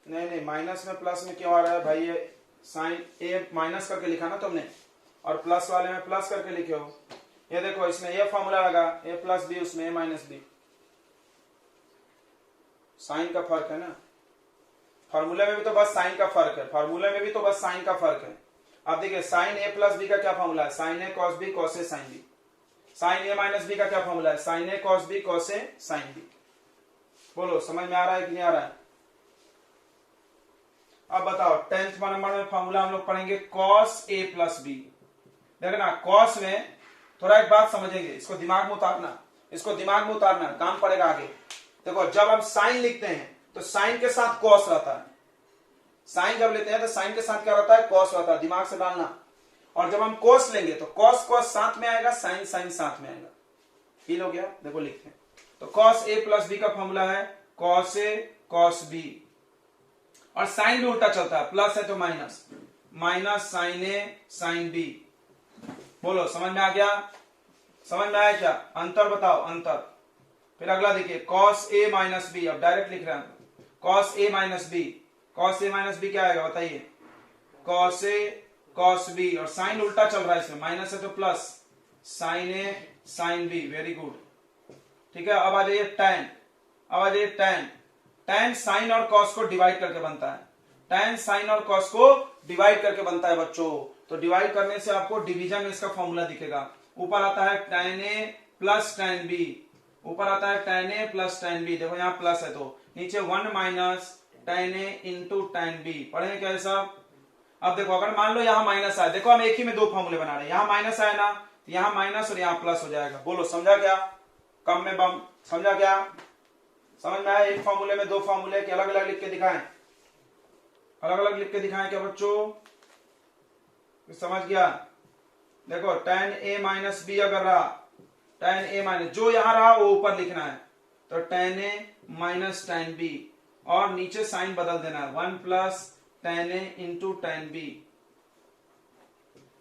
नहीं, माइनस में प्लस में क्यों आ रहा है भाई? ये साइन ए माइनस करके लिखा ना तुमने, और प्लस वाले में प्लस करके लिखे हो। ये देखो इसमें ये फॉर्मूला लगा a प्लस बी, उसमें a माइनस बी, साइन का फर्क है ना। फॉर्मूले में भी तो बस साइन का फर्क है, फॉर्मूले में भी तो बस साइन का फर्क है। अब देखिए साइन a प्लस बी का क्या फॉर्मूला है, sine a cos b cos a sine b. Sine a minus b का क्या फॉर्मूला है, sine a cos b cos a sine b. बोलो समझ में आ रहा है कि नहीं आ रहा है। अब बताओ 10th नंबर में फॉर्मूला हम लोग पढ़ेंगे कॉस ए प्लस बी। देखना कॉस में थोड़ा एक बात समझेंगे, इसको दिमाग में उतारना, इसको दिमाग में उतारना, काम पड़ेगा आगे। देखो जब हम साइन लिखते हैं तो साइन के साथ कॉस रहता है, साइन जब लेते हैं तो साइन के साथ क्या रहता है, कॉस रहता है, दिमाग से डालना। और जब हम कॉस लेंगे तो कॉस कॉस साथ में आएगा, साइन साइन साथ में आएगा। फील हो गया, देखो लिखते हैं। तो कॉस ए प्लस बी का फॉर्मूला है कॉस ए कॉस बी, और साइन भी उल्टा चलता है, प्लस है तो माइनस, माइनस साइन ए साइन बी। बोलो समझ में आ गया, समझ में आया क्या, अंतर बताओ अंतर। फिर अगला देखिए कॉस ए माइनस बी, अब डायरेक्ट लिख रहे हैं cos A minus B. Cos A minus B क्या आएगा बताइए, कॉस ए कॉस बी, और साइन उल्टा चल रहा है इसमें, माइनस है तो प्लस, साइन ए साइन बी। वेरी गुड, ठीक है। अब आ जाइए टैन, अब आ जाइए टैन। टैन साइन और कॉस को डिवाइड करके बनता है, टैन साइन और कॉस को डिवाइड करके बनता है बच्चों। तो डिवाइड करने से आपको डिवीजन में इसका फॉर्मूला दिखेगा, ऊपर आता है tan A plus tan B, ऊपर आता है tan A plus tan B. देखो यहाँ प्लस है तो नीचे 1 minus tan A into tan B. पढ़ेंगे क्या सब। अब देखो अगर मान लो यहाँ माइनस आया, देखो हम एक ही में दो फॉर्मूले बना रहे हैं, यहाँ माइनस आया ना तो यहाँ माइनस और यहाँ प्लस हो जाएगा। बोलो समझा क्या, कम में बम, समझा क्या, समझ में आया। एक फॉर्मूले में दो फॉर्मूले के अलग अलग लिख के दिखाएं, अलग अलग लिख के दिखाएं क्या बच्चों, समझ गया। देखो tan a माइनस बी अगर रहा, tan a माइनस जो यहां रहा वो ऊपर लिखना है, तो tan a minus tan b, और नीचे साइन बदल देना है 1 plus tan a into tan b।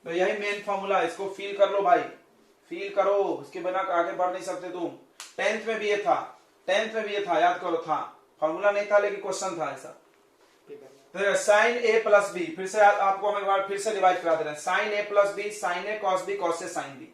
तो यही मेन फॉर्मूला है, इसको फील कर लो भाई, फील करो, उसके बिना आगे बढ़ नहीं सकते तुम। 10th में भी ये था, 10th में भी ये था, याद करो था, फॉर्मूला नहीं था लेकिन क्वेश्चन था ऐसा। तो साइन ए प्लस बी, फिर से आपको हम एक बार फिर से डिवाइड करा दे रहे हैं, साइन ए प्लस बी, साइन ए कॉस बी कॉस से साइन बी।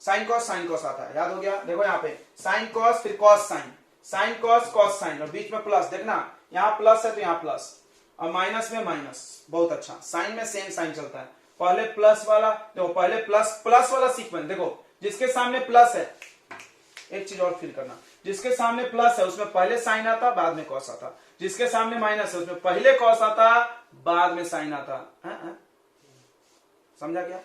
साइन कॉस आता है, याद हो गया। देखो यहाँ पे साइन कॉस फिर cos sine, sine cos cos sine, और बीच में प्लस, देखना यहाँ प्लस है तो यहाँ प्लस, और माइनस में माइनस। बहुत अच्छा, साइन में सेम साइन चलता है, पहले प्लस वाला, देखो पहले प्लस प्लस वाला सीक्वेंस, देखो जिसके सामने प्लस है, एक चीज और फील करना, जिसके सामने प्लस है उसमें पहले साइन आता बाद में कॉस आता, जिसके सामने माइनस है उसमें पहले कॉस आता बाद में साइन आता। समझा क्या।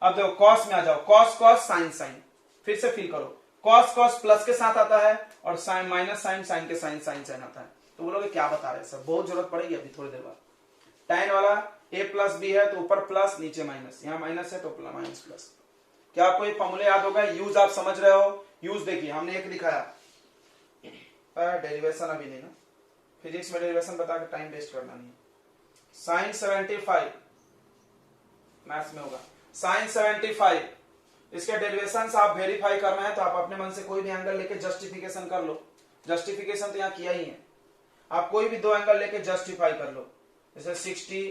अब देखो कॉस में आ जाओ, कॉस कॉस साइन साइन, फिर से फील करो, कॉस कॉस प्लस के साथ आता है, और साइन माइनस साइन साइन के साइन साइन साइन आता है। तो बोलोगे क्या बता रहे हैं सर, बहुत जरूरत पड़ेगी अभी थोड़ी देर बाद। टैन वाला ए प्लस बी है तो ऊपर प्लस नीचे माइनस, यहाँ माइनस है तो माइनस प्लस। क्या आपको ये फॉर्मूले याद होगा, यूज आप समझ रहे हो। यूज देखिए हमने एक दिखाया, डेरिवेशन अभी नहीं ना, फिजिक्स में डेरिवेशन बता के टाइम वेस्ट करना नहीं। साइन 75 मैथ्स में होगा, साइन 75, इसके डेरिवेशन आप वेरीफाई करना है तो आप अपने मन से कोई भी एंगल लेके जस्टिफिकेशन कर लो। जस्टिफिकेशन तो यहाँ किया ही है, आप कोई भी दो एंगल लेके जस्टिफाई कर लो, जैसे 60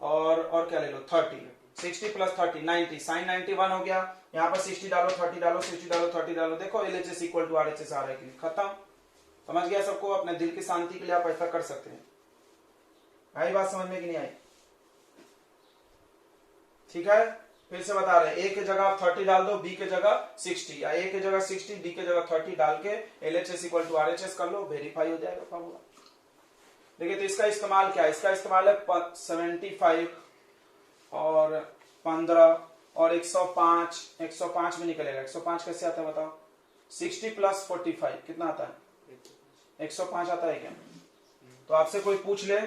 और क्या ले लो 30, 60 प्लस 30 90, साइन 91 हो गया, यहाँ पर 60 डालो 30 डालो 60 डालो 30 डालो, देखो LHS इक्वल टू RHS आ रहा है कि नहीं, खत्म। समझ गया सबको, अपने दिल की शांति के लिए आप ऐसा कर सकते हैं। आई बात समझ में कि नहीं आई, ठीक है। फिर से बता रहे हैं, ए के जगह आप 30 डाल दो, बी के जगह 60, या ए के जगह 60 बी के जगह 30 डाल के LHS इक्वल टू RHS कर लो, वेरीफाई हो जाएगा फॉर्मूला। देखिए तो इसका इस्तेमाल क्या है, इसका इस्तेमाल है 75 और 15 और 105, 105 में निकलेगा, 105 कैसे आता है बताओ, 60 प्लस 45 कितना आता है, 105 आता है क्या। तो आपसे कोई पूछ ले,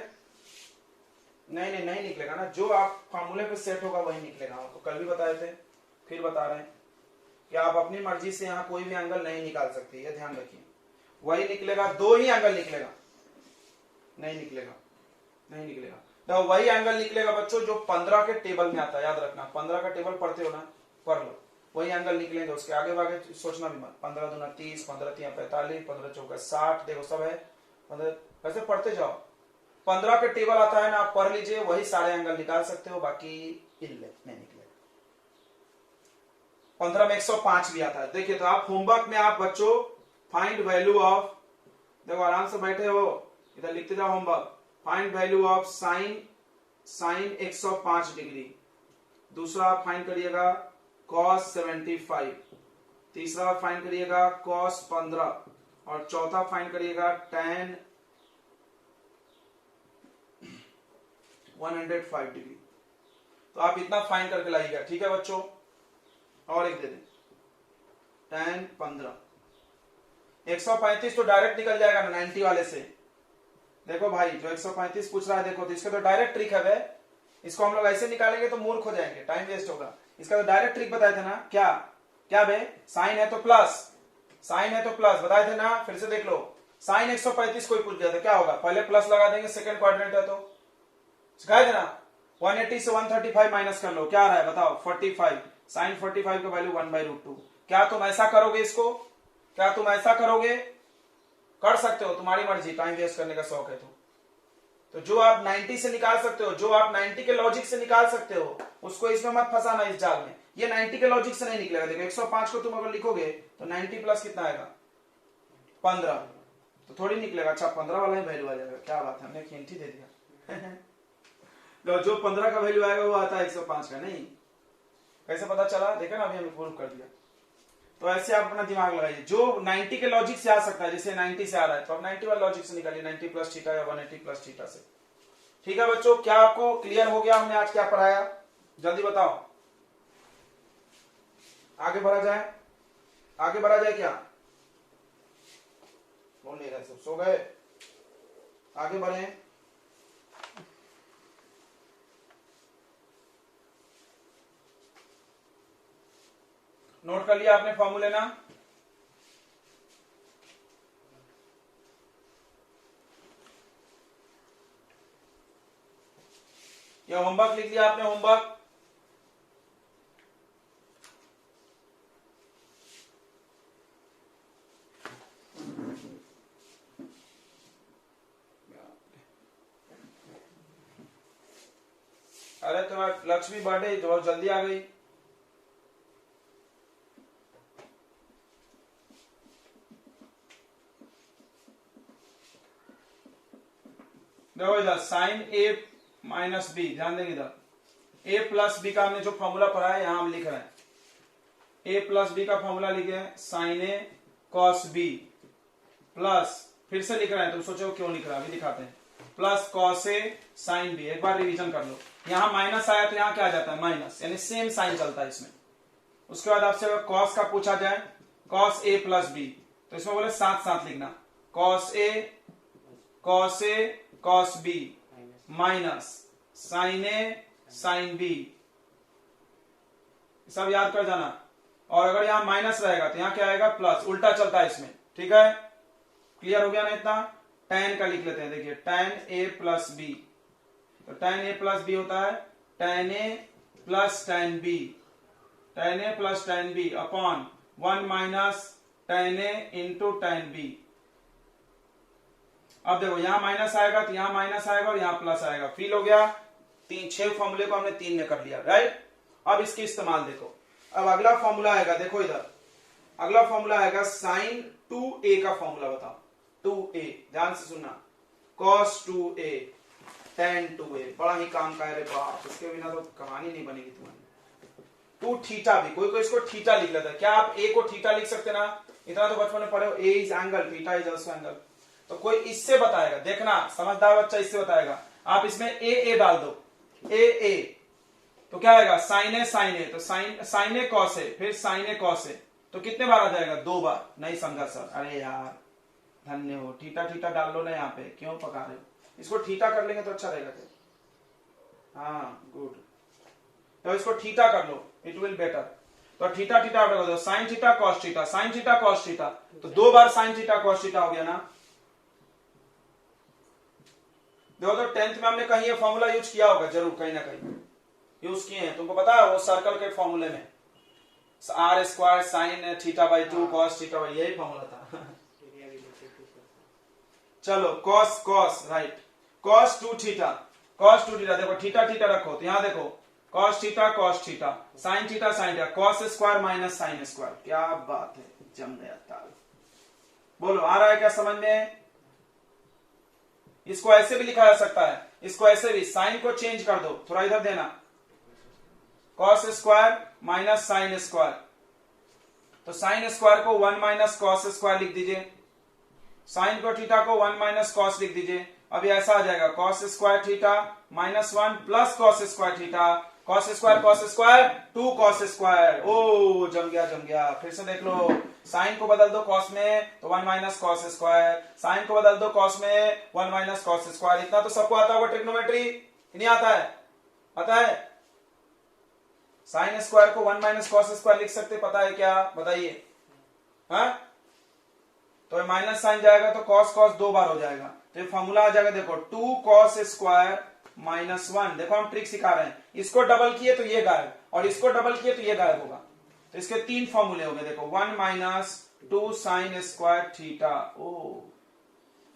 नहीं निकलेगा ना, जो आप फॉर्मूले पे सेट होगा वही निकलेगा। आपको कल भी बताए थे, फिर बता रहे हैं कि आप अपनी मर्जी से यहाँ कोई भी एंगल नहीं निकाल सकते, ये ध्यान रखिए, वही निकलेगा, दो ही एंगल निकलेगा, नहीं निकलेगा तो वही एंगल निकलेगा बच्चों जो 15 के टेबल में आता है, याद रखना, 15 का टेबल पढ़ते हो ना, पढ़ लो, वही एंगल निकलेंगे। उसके आगे भागे सोचना भी मत, 15 दूना 30, 15 3 45, 15 चौका 60, देखो सब है 15, वैसे पढ़ते जाओ, 15 के टेबल आता है ना, आप पढ़ लीजिए, वही सारे एंगल निकाल सकते हो, बाकी नहीं निकलेगा। 15 में 105 भी आता है। देखिए तो आप होमवर्क में आप बच्चों फाइंड वैल्यू ऑफ, देखो आराम से बैठे हो इधर लिखते जाओ homework, find value of sine 105 degree. दूसरा आप फाइंड करिएगा कॉस 75, तीसरा फाइंड करिएगा कॉस 15 और चौथा फाइंड करिएगा tan 105 डिग्री। तो आप इतना फाइंड करके लाइएगा, ठीक है बच्चों। और एक दे दें tan 15, 135 तो डायरेक्ट निकल जाएगा ना 90 वाले से। देखो भाई जो 135 पूछ रहा है देखो, तो इसका तो डायरेक्ट ट्रिक है वे, इसको हम लोग ऐसे निकालेंगे तो मूर्ख हो जाएंगे, टाइम वेस्ट होगा। इसका तो डायरेक्ट ट्रिक बताए थे ना, क्या क्या बे, साइन है तो प्लस, साइन है तो प्लस बताए थे ना, फिर से देख लो। साइन 135 कोई पूछ गया था, क्या होगा, पहले प्लस लगा देंगे, सेकंड क्वाड्रेंट है तो सिखाए थे ना। 180 से 135 माइनस कर लो, क्या आ रहा है बताओ, 45। साइन 45 का वैल्यू 1/√2। क्या तुम ऐसा करोगे इसको, क्या तुम ऐसा करोगे, कर सकते हो, तुम्हारी मर्जी, टाइम वेस्ट करने का शौक है तो जो आप 90 से निकाल सकते हो, जो आप 90 के लॉजिक से निकाल सकते हो, उसको इसमें मत फंसाना इस जाल में। ये 90 के लॉजिक से नहीं निकलेगा। देखो 105 को तुम अगर लिखोगे तो 90 प्लस कितना आएगा 15, तो थोड़ी निकलेगा। अच्छा 15 वाला ही वैल्यू आ जाएगा, क्या बात है, हमने हिंट ही दे दिया। जो 15 का वैल्यू आएगा वो आता है 105 का, नहीं कैसे पता चला, देखा ना, अभी हमने प्रूव कर दिया। तो ऐसे आप अपना दिमाग लगाइए, जो 90 के लॉजिक से आ सकता है, जैसे 90 से आ रहा है तो आप 90 वाले लॉजिक से निकालिए, 90 प्लस थीटा या 180 प्लस थीटा से। ठीक है बच्चों, क्या आपको क्लियर हो गया हमने आज क्या पढ़ाया, जल्दी बताओ। आगे बढ़ा जाए, आगे बढ़ा जाए क्या, बोल नहीं रहे, सब सो गए, आगे बढ़े। नोट कर लिया आपने फॉर्मूले ना, ये होमवर्क लिख लिया आपने, होमवर्क। अरे तुम्हारा लक्ष्मी बर्थडे बहुत जल्दी आ गई। देखो इधर साइन ए माइनस बी, ध्यान देंगे इधर ए प्लस बी का हमने जो फॉर्मूला पढ़ा है यहां हम लिख रहे हैं, ए प्लस बी का फॉर्मूला लिखे हैं साइन ए कॉस बी प्लस, फिर से लिख रहे हैं, तुम सोचो क्यों लिख रहे हैं, अभी दिखाते हैं, plus cos a sine B. एक बार रिवीजन कर लो, यहां माइनस आया तो यहां क्या आ जाता है माइनस, यानी सेम साइन चलता है इसमें। उसके बाद आपसे अगर कॉस का पूछा जाए, कॉस ए प्लस बी, तो इसमें बोले साथ साथ लिखना, cos A cos B minus sign A sine B, सब याद कर जाना। और अगर यहां माइनस रहेगा तो यहां क्या आएगा प्लस, उल्टा चलता है इसमें, ठीक है, क्लियर हो गया ना इतना। tan का लिख लेते हैं, देखिए tan a प्लस बी, तो tan a प्लस बी होता है tan a plus tan b, tan a plus tan b upon 1 minus tan a into tan b। अब देखो यहां माइनस आएगा तो यहां माइनस आएगा और यहां प्लस आएगा, फील हो गया। 6 फॉर्मूले को हमने 3 में कर लिया, राइट। अब इसकी इस्तेमाल देखो, अब अगला फॉर्मूला आएगा, देखो इधर अगला फॉर्मूला आएगा साइन 2a का फॉर्मूला बताओ, 2a ध्यान से सुनना, cos 2a tan 2a, बड़ा ही काम का है रे बाप, इसके बिना तो कहानी नहीं बनेगी तुम्हारी। 2 थीटा भी, कोई इसको थीटा लिख लेता है, क्या आप a को थीटा लिख सकते ना, इतना तो बचपन में पढ़े हो, a is angle, theta is also angle. तो कोई इससे बताएगा, देखना समझदार बच्चा इससे बताएगा, आप इसमें ए डाल दो, ए तो क्या आएगा साइन ए, तो साइन ए कॉस ए, फिर साइन ए कॉस ए, तो कितने बार आ जाएगा 2 बार। नहीं समझा सर, अरे यार धन्य हो, थीटा डाल लो ना यहाँ पे, क्यों पका रहे हो, इसको थीटा कर लेंगे तो अच्छा रहेगा। हाँ गुड, तो इसको थीटा कर लो, इट विल बेटर। तो theta sine theta cos theta, sine theta cos theta, तो 2 बार साइन थीटा कॉस थीटा हो गया ना। देखो तो 10th में हमने कहीं ये फॉर्मूला यूज किया होगा, जरूर कहीं ना कहीं यूज किए हैं, तुमको पता है वो सर्कल के फॉर्मूले में r square sine theta by 2 cos theta by, यही फॉर्मूला था। चलो कॉस राइट, कॉस 2 थीटा, देखो थीटा रखो, तो यहां देखो cos theta sine theta cos square minus sine square. क्या बात है, जम गया ताल। बोलो आ रहा है क्या समझ में? इसको ऐसे भी लिखा जा सकता है, इसको ऐसे भी, साइन को चेंज कर दो, थोड़ा इधर देना, cos square minus sine square. तो साइन स्क्वायर को 1 माइनस कॉस स्क्वायर लिख दीजिए, साइन को थीटा को 1 माइनस कॉस लिख दीजिए। अभी ऐसा आ जाएगा cos square theta minus 1 plus cos square theta, cos square 2 cos square. ओ जम गया। फिर से देख लो, साइन को बदल दो कॉस में तो 1 माइनस कॉस स्क्वायर, साइन को बदल दो कॉस में 1 माइनस कॉस स्क्वायर। इतना तो सबको आता होगा ट्रिग्नोमेट्री, नहीं आता है? आता है। साइन स्क्वायर को 1 माइनस कॉस स्क्वायर लिख सकते, पता है क्या? बताइए। हाँ, तो माइनस साइन जाएगा तो कॉस कॉस 2 बार हो जाएगा, तो ये फॉर्मूला आ जाएगा। देखो 2 कॉस स्क्वायर माइनस 1। देखो हम ट्रिक सिखा रहे हैं, इसको डबल किए तो ये गायब, और इसको डबल किए तो ये गायब होगा। तो इसके 3 फॉर्मूले हो गए। देखो 1 माइनस 2 साइन स्क्वायर थीटा। ओ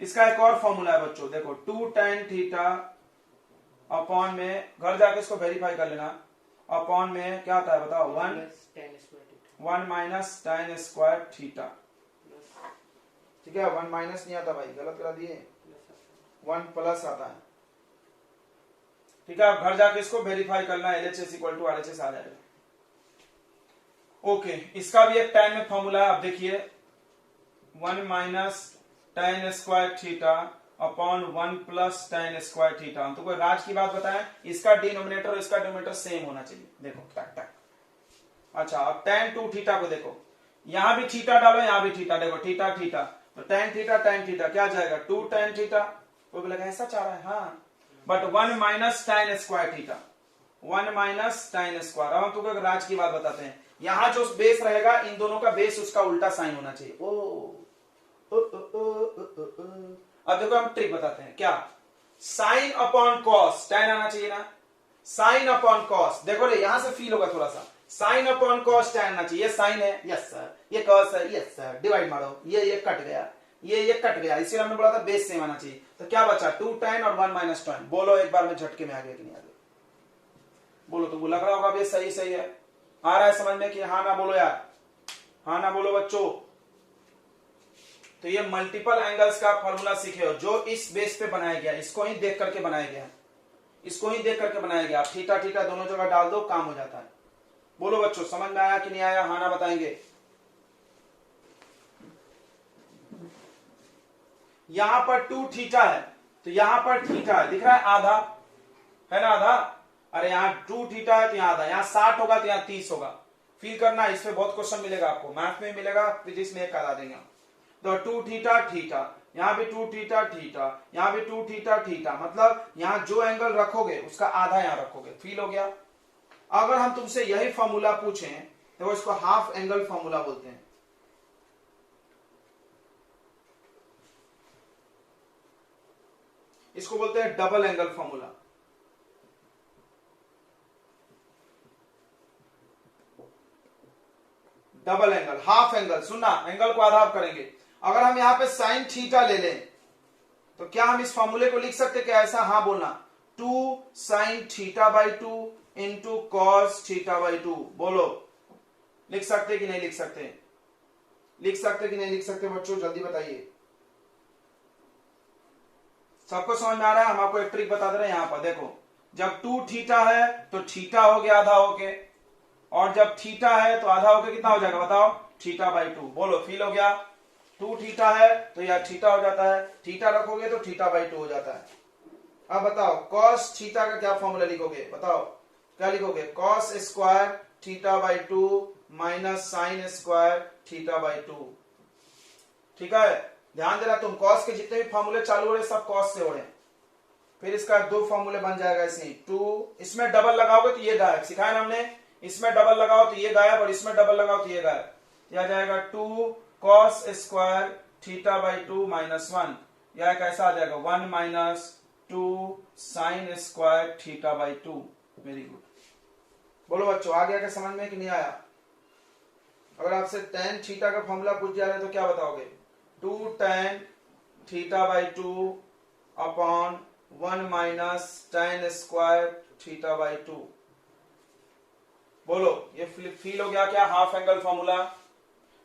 इसका एक और फॉर्मूला है बच्चों, देखो 2 tan थीटा अपॉन में, घर जाके इसको वेरीफाई कर लेना, अपॉन में क्या आता है बताओ? 1 माइनस tan स्क्वायर थीटा। ठीक है, 1 माइनस नहीं आता भाई, गलत करा दिए, 1 प्लस आता है। ठीक है, आप घर जाके इसको वेरीफाई करना, LHS इक्वल टू RHS आ जाएगा। ओके, इसका भी एक tan में फॉर्मूला है। आप देखिए 1 minus tan square theta upon 1 plus tan square theta. हम तो कोई राज की बात बताएं, इसका डिनोमिनेटर और इसका डिनोमिनेटर सेम होना चाहिए। देखो टक टक। अच्छा, अब tan 2 थीटा को देखो, यहां भी थीटा डालो, यहां भी थीटा, देखो थीटा तो tan थीटा क्या जाएगा? 2 tan थीटा। कोई बोलेगा ऐसा चाह रहा है, हाँ, but 1 minus tan square theta, 1 minus tan square. अब हम तुमको राज की बात बताते हैं, यहां जो बेस रहेगा, इन दोनों का बेस उसका उल्टा साइन होना चाहिए। अब देखो हम ट्रिक बताते हैं, क्या? साइन अपॉन कॉस, tan आना चाहिए ना, साइन अपॉन कॉस। देखो रे, यहां से फील होगा थोड़ा सा, साइन अपॉन कॉस tan आना चाहिए। ये साइन है, यस सर, ये कॉस है, यस सर, डिवाइड मारो, ये कट गया, ये कट गया, इसीलिए हमने बोला था बेस सेम आना चाहिए। तो क्या बचा? 2 tan और 1 माइनस tan। बोलो एक बार में झटके में आ गया कि नहीं आ गया? बोलो, तो लग रहा होगा अब ये सही है, आ रहा है समझ में कि हाँ ना बोलो यार, हाँ ना बोलो बच्चों। तो ये मल्टीपल एंगल्स का फॉर्मूला सीखे हो, जो इस बेस पे बनाया गया, इसको ही देख करके बनाया गया, इसको ही देख करके बनाया गया। आप थीटा दोनों जगह डाल दो, काम हो जाता है। बोलो बच्चों, समझ में आया कि नहीं आया? हाँ ना बताएंगे। यहां पर 2 थीटा है, तो यहां पर थीटा है, दिख रहा है आधा, है ना आधा। अरे यहाँ 2 थीटा है तो यहाँ आधा, यहाँ 60 होगा तो यहाँ 30 होगा। फील करना, इस पे बहुत क्वेश्चन मिलेगा आपको, मैथ में मिलेगा, फिजिक्स में एक करा देंगे। तो 2 थीटा, यहाँ भी 2 थीटा, यहाँ भी 2 थीटा, मतलब यहाँ जो एंगल रखोगे उसका आधा यहाँ रखोगे। फील हो गया? अगर हम तुमसे यही फॉर्मूला पूछें तो इसको हाफ एंगल फॉर्मूला बोलते हैं। इसको बोलते हैं double angle formula. Double angle, half angle, सुनना, एंगल को आधा करेंगे। अगर हम यहां पे साइन थीटा ले लें तो क्या हम इस फॉर्मूले को लिख सकते? क्या ऐसा? हाँ बोलना, 2 sign theta by 2 into cos theta by 2। बोलो, लिख सकते कि नहीं लिख सकते? लिख सकते कि नहीं लिख सकते बच्चों, जल्दी बताइए। सबको समझ में आ रहा है? हम आपको एक ट्रिक बता दे रहे हैं। यहां पर देखो, जब 2 थीटा है तो थीटा हो गया आधा होके, और जब थीटा है तो आधा होके कितना हो जाएगा बताओ? Theta by 2। बोलो, फील हो गया? 2 थीटा है तो यार थीटा हो जाता है, थीटा रखोगे तो थीटा बाई 2 हो जाता है। अब बताओ कॉस थीटा का क्या फॉर्मूला लिखोगे? बताओ क्या लिखोगे? Cos square theta by 2 minus sine square theta by 2। ठीक है, ध्यान देना, तुम कॉस के जितने भी फॉर्मूले चालू हो रहे सब कॉस से हो रहे हैं। फिर इसका 2 फॉर्मूले बन जाएगा ऐसे, 2, इसमें डबल लगाओगे तो ये गायब, सिखाया ना हमने, इसमें डबल लगाओ तो ये गायब, और इसमें डबल लगाओ तो ये गायब। यह जाएगा 2 cos square theta by 2 minus 1, यह कैसा आ जाएगा? 1 minus 2 sign square theta by 2। Very good. बोलो बच्चों, आ गया क्या समझ में कि नहीं आया? अगर आपसे tan थीटा का फॉर्मूला पूछ जा रहा है तो क्या बताओगे? 2 tan theta by 2 upon 1 minus tan square theta by 2। बोलो, ये फील हो गया क्या हाफ एंगल फॉर्मूला?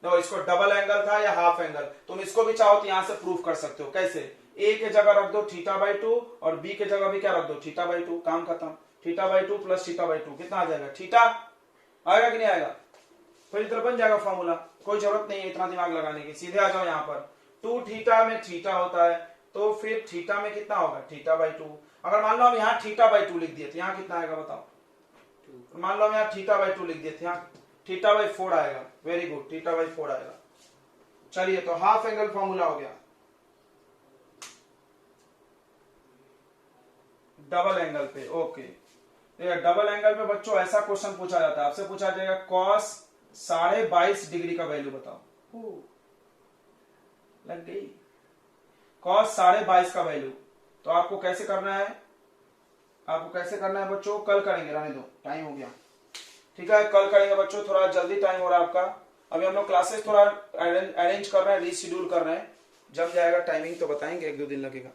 देखो इसको डबल एंगल था या हाफ एंगल, तुम इसको भी चाहो तो यहां से प्रूफ कर सकते हो। कैसे? ए के जगह रख दो θ/2 और बी के जगह भी क्या रख दो θ/2, काम खत्म। θ/2 प्लस θ/2 कितना आ जाएगा? थीटा आएगा कि नहीं आएगा? फिर इधर बन जाएगा फॉर्मूला, कोई जरूरत नहीं है इतना दिमाग लगाने की, सीधे आ जाओ यहाँ पर। 2θ में थीटा होता है तो फिर थीटा में कितना होगा? θ/2। अगर मान लो हम यहाँ θ/2 लिख दिए तो यहाँ कितना आएगा बताओ? मान लो हम यहाँ θ/2 लिख दिए थे, यहाँ θ/4 आएगा। वेरी गुड, θ/4 आएगा। चलिए तो हाफ एंगल फॉर्मूला हो गया। डबल एंगल पे, ओके। डबल एंगल पे बच्चों ऐसा क्वेश्चन पूछा जाता है, आपसे पूछा जाएगा cos 22.5 डिग्री का वैल्यू बताओ। लग गई। cos 22.5 का वैल्यू तो आपको कैसे करना है? आपको कैसे करना है बच्चों? कल करेंगे, रहने दो, टाइम हो गया। ठीक है, कल करेंगे बच्चों, थोड़ा जल्दी टाइम हो रहा है आपका। अभी हम लोग क्लासेस थोड़ा अरेंज कर रहे हैं, रीशेड्यूल कर रहे हैं। जम जाएगा टाइमिंग तो बताएंगे, 1-2 दिन लगेगा।